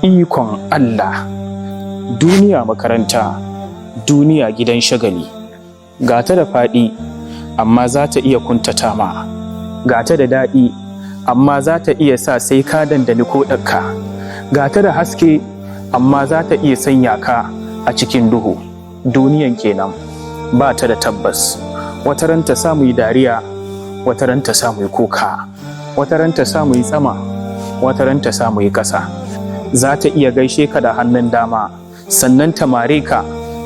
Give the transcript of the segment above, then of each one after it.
Ikon Allah, duniya makaranta, duniya gidan shagali, gata da faɗi amma za ta iya kuntata ma, gata da daɗi amma za ta iya sa sai ka dandani ko ɗakka, gata da haske amma za ta iya sanya ka a cikin duhu. Duniyan kenan ba ta da tabbas, wata ran ta samu yi dariya, wata ran ta samu yi kuka, wata ran ta samu yi sama, wata ran ta samu yi ƙasa. Za ta iya gaishe ka da hannun dama, sannan ta mare ka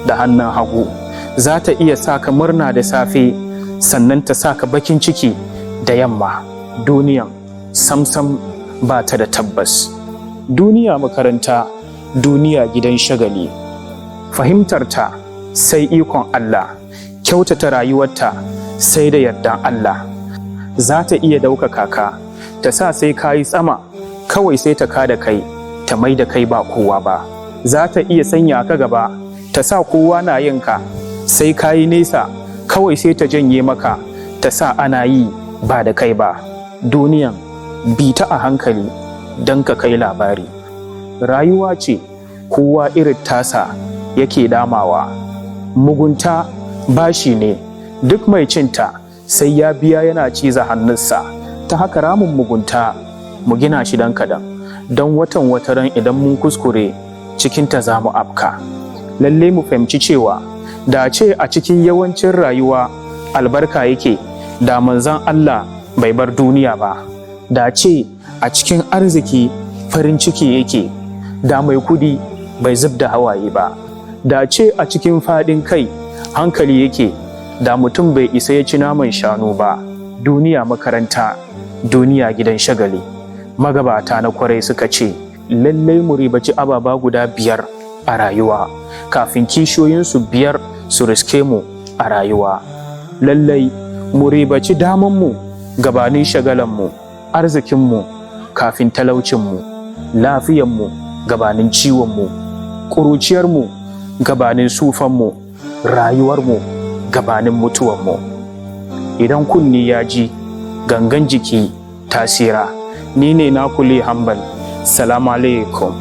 da hannun hagu. Za ta iya sa ka murna da safe, sannan ta sa ka bakin ciki da yamma. Duniyan samsam ba ta da tabbas. Duniya makaranta, duniya gidan shagali. Fahimtarta sai ikon Allah, kyautata rayuwarta sai da yardan Allah. Za ta iya ɗaukaka ka, ta sa sai ka yi tsama, kawai sai ta kada kai, ta mai da kai ba kowa ba. Za ta iya sanya ka gaba, ta sa kowa na yin ka, sai ka yi nesa, kawai sai ta janye maka, ta sa ana yi ba da kai ba. Duniyan bi ta a hankali don ka kai labari. Rayuwa ce kowa irin tasa yake damawa. Mugunta bashi ne, duk mai cinta sai ya biya yana ciza hannunsa. Ta haka ramin mugunta mu gina shi dan kadan, don wataran idan mun kuskure cikinta za mu afka. Lalle mu fahimci cewa da ce a cikin yawancin rayuwa albarka yake, da manzon Allah bai bar duniya ba. Da ce a cikin arziki farin ciki yake, da mai kudi bai zub da hawaye ba. Da ce a cikin faɗin kai hankali yake, da mutum bai isa ya ci naman shanu ba. Duniya makaranta, duniya gidan shagali. Magabata na kwarai suka ce lallai mu ribaci ababa guda 5 a rayuwa kafin kishiyoyinsu 5 su riske mu a rayuwa. Lallai mu ribaci damanmu gabanin shagalanmu, arzikinmu kafin talaucinmu, lafiyanmu gabanin ciwonmu, ƙuruciyarmu gabanin sufanmu, rayuwarmu gabanin mutuwanmu. Idan kunni ya ji, gangan jiki tasira. Ni ne naku Li Hambal. Salamu alaikum.